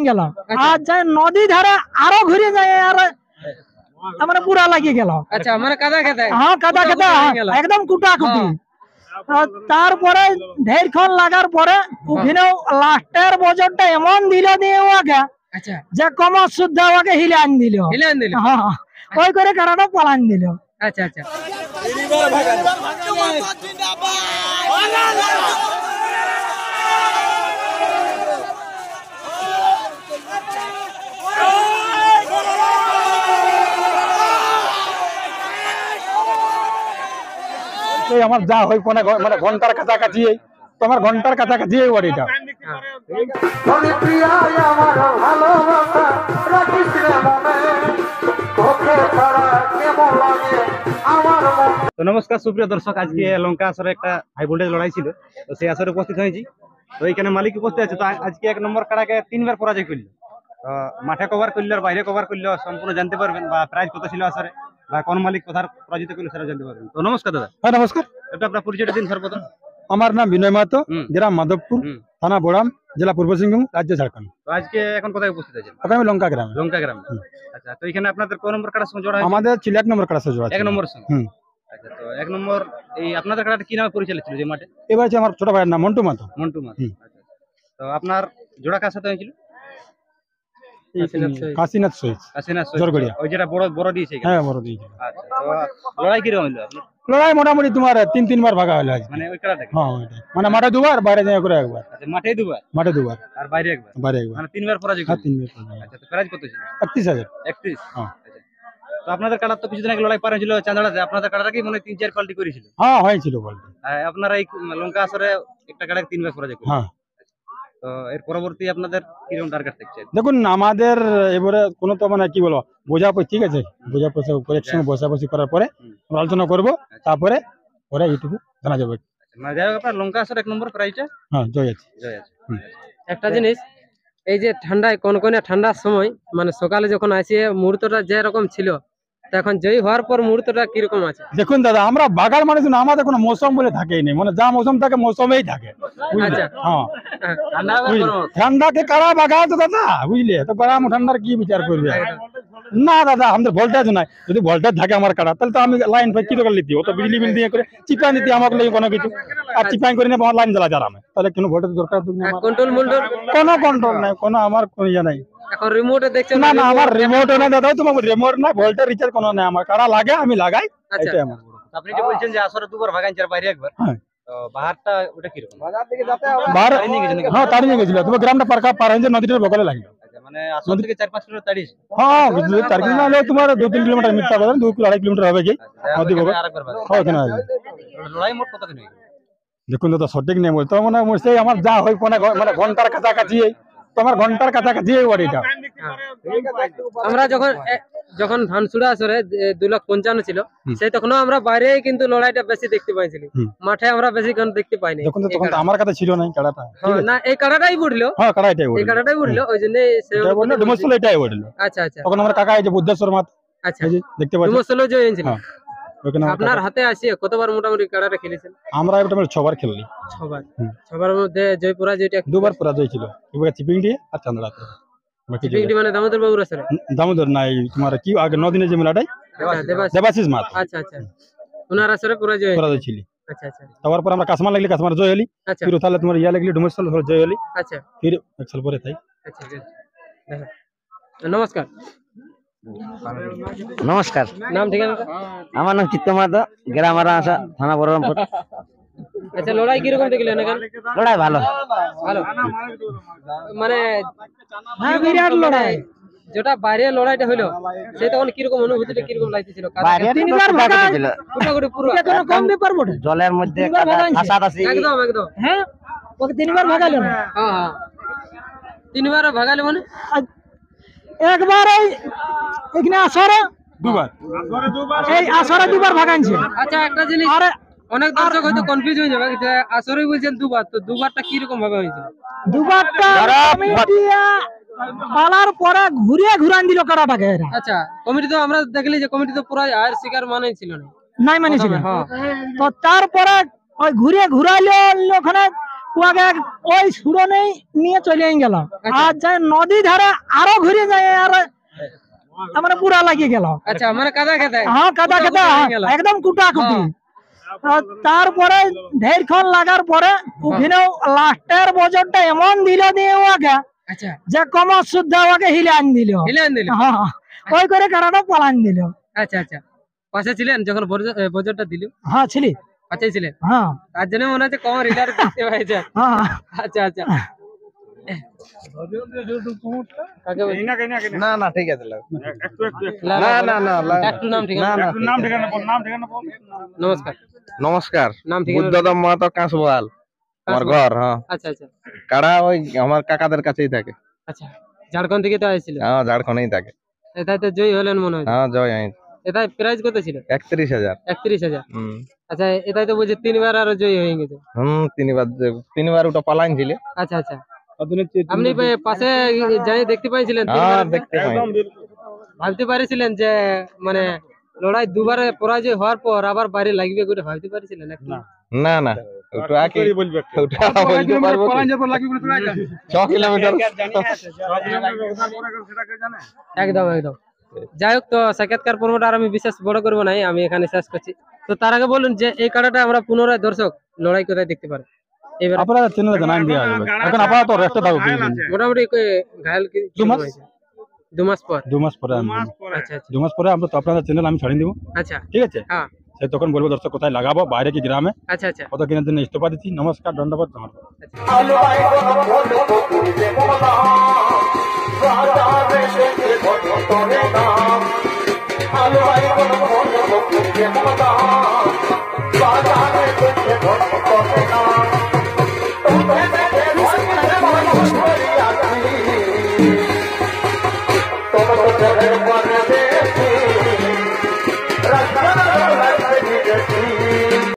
গেল আর যাই নদী ধারে আরো ঘুরে যায় আর মানে পুরা লাগিয়ে গেল। আচ্ছা মানে কাদা কাদা, হ্যাঁ কাদা কাদা একদম কুটাকুটি। তারপরে ঢেরক্ষণ লাগার পরে ওখানে লাস্টের বছরটা এমন দিল দিয়ে ওকে আচ্ছা যে কমর শুদ্ধ ওকে হিলে আন দিল। হ্যাঁ ওই করে কারাটা পালান দিল। আচ্ছা আচ্ছা আমার যা হয় মানে ঘন্টার কাছাকাছি, তোমার ঘন্টার কাছাকাছি এই বাড়িটা। তো নমস্কার সুপ্রিয় দর্শক, আজকে লঙ্কা আসরে একটা হাই ভোল্টেজ লড়াই ছিল, তো সেই আসরে উপস্থিত হয়েছি। তো এইখানে মালিক উপস্থিত আছে। তো আজকে 1 নম্বর কাড়াকে 3বার পরাজয় করলো। তো মাঠে কভার করলো আর বাইরে কভার করলো, সম্পূর্ণ জানতে পারবেন, বা প্রাইজ কত ছিল আসরে বা কোন মালিক কোথার পরাজিত করলো সেটা জানতে পারবেন। তো নমস্কার দাদা। হ্যাঁ নমস্কার। এটা আপনার পরিচয়টা দিন সর্বপ্রথম। আমার নাম বিনয় মাহাতো, গ্রাম মাধবপুর, থানা বোড়াম, জেলা পূর্ব সিংভূম, রাজ্য ঝাড়খণ্ড। তো আজকে এখন কোথায় উপস্থিত আছেন? এখন আমি লঙ্কা গ্রামে। লঙ্কা গ্রামে, আচ্ছা। তো এখানে আপনাদের কোন নম্বর কাড়ার সঙ্গে জোড়া? আমাদের ছিল 1 নম্বর কাড়ার সঙ্গে জোড়া। 1 নম্বর সঙ্গে। আচ্ছা, তো 1 নম্বর এই আপনাদের কাড়াটা কি নামে পরিচালিত ছিল যে মাঠে? এবার হচ্ছে আমার ছোট ভাইয়ের নাম মন্টু মাহাতো। মন্টু মাহাতো, আচ্ছা। তো আপনার জোড়া কার সাথে হয়েছিল? কাশীনাথ সহিত। কাশীনাথ সহিত জোরগড়িয়া, ওই যেটা বড় দিয়েছে। হ্যাঁ বড় দিয়েছে। আচ্ছা, তো লড়াই কি রকম হলো আপনার? লড়াই মোটামুটি তোমার 3-3 বার ভাগা হলো মানে ওই কাড়াটা। হ্যাঁ মানে মাঠে 2বার, বাইরে যায় করে 1বার। আচ্ছা, মাঠে 2বার, মাঠে 2বার আর বাইরে 1বার। বাইরে 1বার মানে 3বার পরাজয়। হ্যাঁ 3বার। আচ্ছা, তো প্রাইজ কত ছিল? 31,000। 31। হ্যাঁ। তো আপনাদের কাড়া তো কিছুদিন আগে লড়াই পার হয়েছিল চাঁদড়াতে, আপনাদের কাড়াটা কি মনে 3-4 পাল্টি করেছিল? হ্যাঁ হয়েছিল পাল্টি। আপনারা এই লঙ্কা আসরে একটা কাড়াকে 3বার পরাজয় করেছেন। হ্যাঁ। তো এর পরবর্তী আপনাদের কিরকম টার্গেট থাকছে? দেখুন আমাদের এবারে কোনো তো মানে কি বলবো বোঝাপড়ি, ঠিক আছে, বোঝাপড়ি করে একসঙ্গে বসাবসি করার পরে আমরা আলোচনা করবো, তারপরে ওরা এইটুকু জানা যাবে। মানে যাই হোক আপনার লঙ্কা আসরে 1 নম্বর প্রাইজটা। হ্যাঁ জয় আছে, জয় আছে। একটা জিনিস, এই যে ঠান্ডায় কনকনে ঠান্ডার সময় মানে সকালে যখন আসে মুহূর্তটা যে রকম ছিল, এখন জয়ী হওয়ার পর মুহূর্তটা কিরকম আছে? দেখুন দাদা, আমরা বাগার মানুষ না, আমাদের কোনো মৌসুম বলে থাকেই নেই, মানে যা মৌসুম থাকে মৌসুমেই থাকে। হ্যাঁ ঠান্ডাকে কারা বাগা তো দাদা, বুঝলে, তো গরম ঠান্ডার কি বিচার করবে? না দাদা আমাদের ভোল্টেজ নাই, যদি ভোল্টেজ থাকে আমার কাটা তাহলে তো আমি লাইন কি দরকার লিখি, ও তো বিজলি বিল দিয়ে করে চিপাই নিতে আমাকে লাগে কোনো কিছু, আর চিপাই করে নিয়ে আমার লাইন জ্বালা যারামে, তাহলে কোনো ভোল্টেজ দরকার কন্ট্রোল কোনো কন্ট্রোল নাই, কোনো আমার কোনো ইয়ে নাই। এখন রিমোটে দেখছেন? না না আমার রিমোট না দাদা, তোমার রিমোট না, ভোল্টেজ রিচার্জ কোনো নাই, আমার কারা লাগে আমি লাগাই। এটাই আমার। আপনি যে বলছেন যে আসরে 2বার ভাগাইছেন আর বাইরে 1বার, হ্যাঁ তো বাহারটা ওটা কি রকম? বাজার থেকে যেতে বাহার হ্যাঁ তাড়ি নিয়ে গেছিল, তুমি গ্রামটা পার হয়ে নদীটার বগলে লাগলো। আচ্ছা, মানে আসর থেকে 4-5 কিলোমিটার তাড়িয়েছে? হ্যাঁ 4 কিলোমিটার হলে তোমার 2-3 কিলোমিটার মিথ্যা বলেন, 2-2.5 কিলোমিটার হবে কি নদী বগল। হ্যাঁ কেন লড়াই মোট কত দিন হয়ে গেল? দেখুন তো সঠিক নেই বলতো, মানে সেই আমার যা হয় মানে ঘন্টার কাছাকাছি, তোমার ঘন্টার কাছাকাছি এই বাড়িটা। আমরা যখন ধানসুড়া আসরে 2,55,000 ছিল, সেই তখনও আমরা বাইরে কিন্তু লড়াইটা বেশি দেখতে পাইছিলি, মাঠে আমরা বেশি গান দেখতে পাইনি। দেখুন তো তখন আমার কাছে ছিল না কাড়াটা। না এই কাড়াটাই উঠলো। হ্যাঁ কাড়াটাই উঠলো, এই কাড়াটাই উঠলো, ওই জন্য সেটা বললো ডুমসল এটাই উঠলো। আচ্ছা আচ্ছা, তখন আমরা কাকা এই যে বুদ্ধেশ্বর মাঠ, আচ্ছা দেখতে পাচ্ছি ডুমসল জয় হয়েছিল। আপনার হাতে আসিয়ে কতবার মোটামুটি কাড়াটা খেলেছেন? আমরা এটা 6বার খেললি। 6বার মধ্যে জয়পুরা যেটা 2বার পরাজয় ছিল, এবার চিপিংডি আর চান্দড়াতে। চিপিংডি মানে দামোদর বাবুর আসরে? দামোদর নাই, তোমার কি আগে 9 দিনের যে মেলাটাই দেবাশিস মাঠ। আচ্ছা আচ্ছা, ওনার আসরে পরাজয় ছিল। আচ্ছা আচ্ছা, তারপর আমরা কাশমার লাগলি, কাশমার জয় হলি। ফির তাহলে তোমার ইয়া লাগলি ডুমসল জয় হলি। আচ্ছা, ফির 1 সাল পরে তাই। আচ্ছা নমস্কার। নমস্কার। নাম ঠিকানা? আমার নাম চিত্ত মাহাতো, গ্রাম আশা, থানা বহরমপুর। আচ্ছা, লড়াই কিরকম দেখলেন? লড়াই ভালো ভালো, মানে বিরাট লড়াই। যেটা বাইরে লড়াইটা হলো সেই তখন কিরকম অনুভূতিটা কিরকম লাগতেছিল? জলের মধ্যে একদম একদম। হ্যাঁ ওকে 3বার ভাগালো। হ্যাঁ 3বার ভাগালো, মানে একবার এখানে আসরে 2বার, এই আসরে 2বার ভাগাইছে। আচ্ছা একটা জিনিস, অনেক দর্শক হয়তো কনফিউজ হয়ে যাবে যে আসরে বলছেন 2বার, তো 2বারটা কি রকম ভাবে হয়েছিল? 2বারটা পালার পরে ঘুরান দিল কাড়াটাকে। আচ্ছা, কমিটি তো আমরা দেখলি যে কমিটি তো পুরো আর শিকার মানে ছিল না, নাই মানেছিল। তো তারপরে ওই ঘুরাইলো ওখানে ওকে ওই সুরনেই নিয়ে চলে গেল। আর যাই নদী ধারে আরো ঘুরে যায় আর আমার পুরা লাগিয়ে গেল। আচ্ছা মানে কাদা খেতে হ্যাঁ কাদা খেতে একদম কুটাকুটি। তারপরে ঢেরক্ষণ লাগার পরে ওখানে লাস্টের বছরটা এমন দিল দিয়ে ওকে আচ্ছা যে কমার শুদ্ধ ওকে হিলান দিল। হিলেন দিল। হ্যাঁ ওই করে কারাটা পালান দিল। আচ্ছা আচ্ছা পাশে ছিলেন যখন বজরটা দিল? হ্যাঁ ছিলি। পাশেই ছিলেন? হ্যাঁ তার জন্য মনে হচ্ছে কম রিলার দেখতে পাইছে। হ্যাঁ আচ্ছা আচ্ছা না না ঠিক আছে না না না একটু নাম ঠিকানা নমস্কার নমস্কার নাম ঠিকানা বুদ্ধদম মাহাতো কাঁচবোয়াল আমার ঘর। হ্যাঁ আচ্ছা আচ্ছা কাড়া ওই আমার কাকাদের কাছেই থাকে। আচ্ছা ঝাড়খণ্ড থেকে তো আসছিল? হ্যাঁ ঝাড়খণ্ডেই থাকে। এটাই তো জয়ী হলেন মনে হয়? হ্যাঁ জয় আইন এটাই প্রাইস কত ছিল? 31,000। 31,000। আচ্ছা এটাই তো বলছি 3বার আরো জয়ী হয়ে গেছে। তিনবার ওটা পালাইন ছিল। আচ্ছা আচ্ছা আপনি পাশে যাই দেখতে পাইছিলেন? হ্যাঁ দেখতে পাই। ভাবতে পারিছিলেন যে মানে লড়াই দুবারে পরাজয় হওয়ার পর আবার বাইরে লাগবে করে ভাবতে পারিছিলেন? না না ওটা কি ওটা বলতে পারবো কি? 6 কিলোমিটার। একদম একদম। যাই হোক তো সাক্ষাৎকার পর্বটা আর আমি বিশেষ বড় করবো নাই, আমি এখানে শেষ করছি। তো তার আগে বলুন যে এই কাড়াটা আমরা পুনরায় দর্শক লড়াই কোথায় দেখতে পারে? এবার আপনারা চ্যানেলে জানাই দেওয়া যাবে। এখন আপাতত রেস্টে থাকো কিছুদিন। মোটামুটি ঘায়াল কি 2 মাস? 2 মাস পর? 2 মাস পরে আনবো। আচ্ছা আচ্ছা 2 মাস পরে আমরা তো আপনাদের চ্যানেল আমি ছাড়িয়ে দিব। আচ্ছা ঠিক আছে? হ্যাঁ সে তখন বলবো দর্শক কোথায় লাগাবো, বাইরে কি গ্রামে, আচ্ছা আচ্ছা কত কিনার জন্য ইস্তফা দিচ্ছি। নমস্কার, ধন্যবাদ। Rasta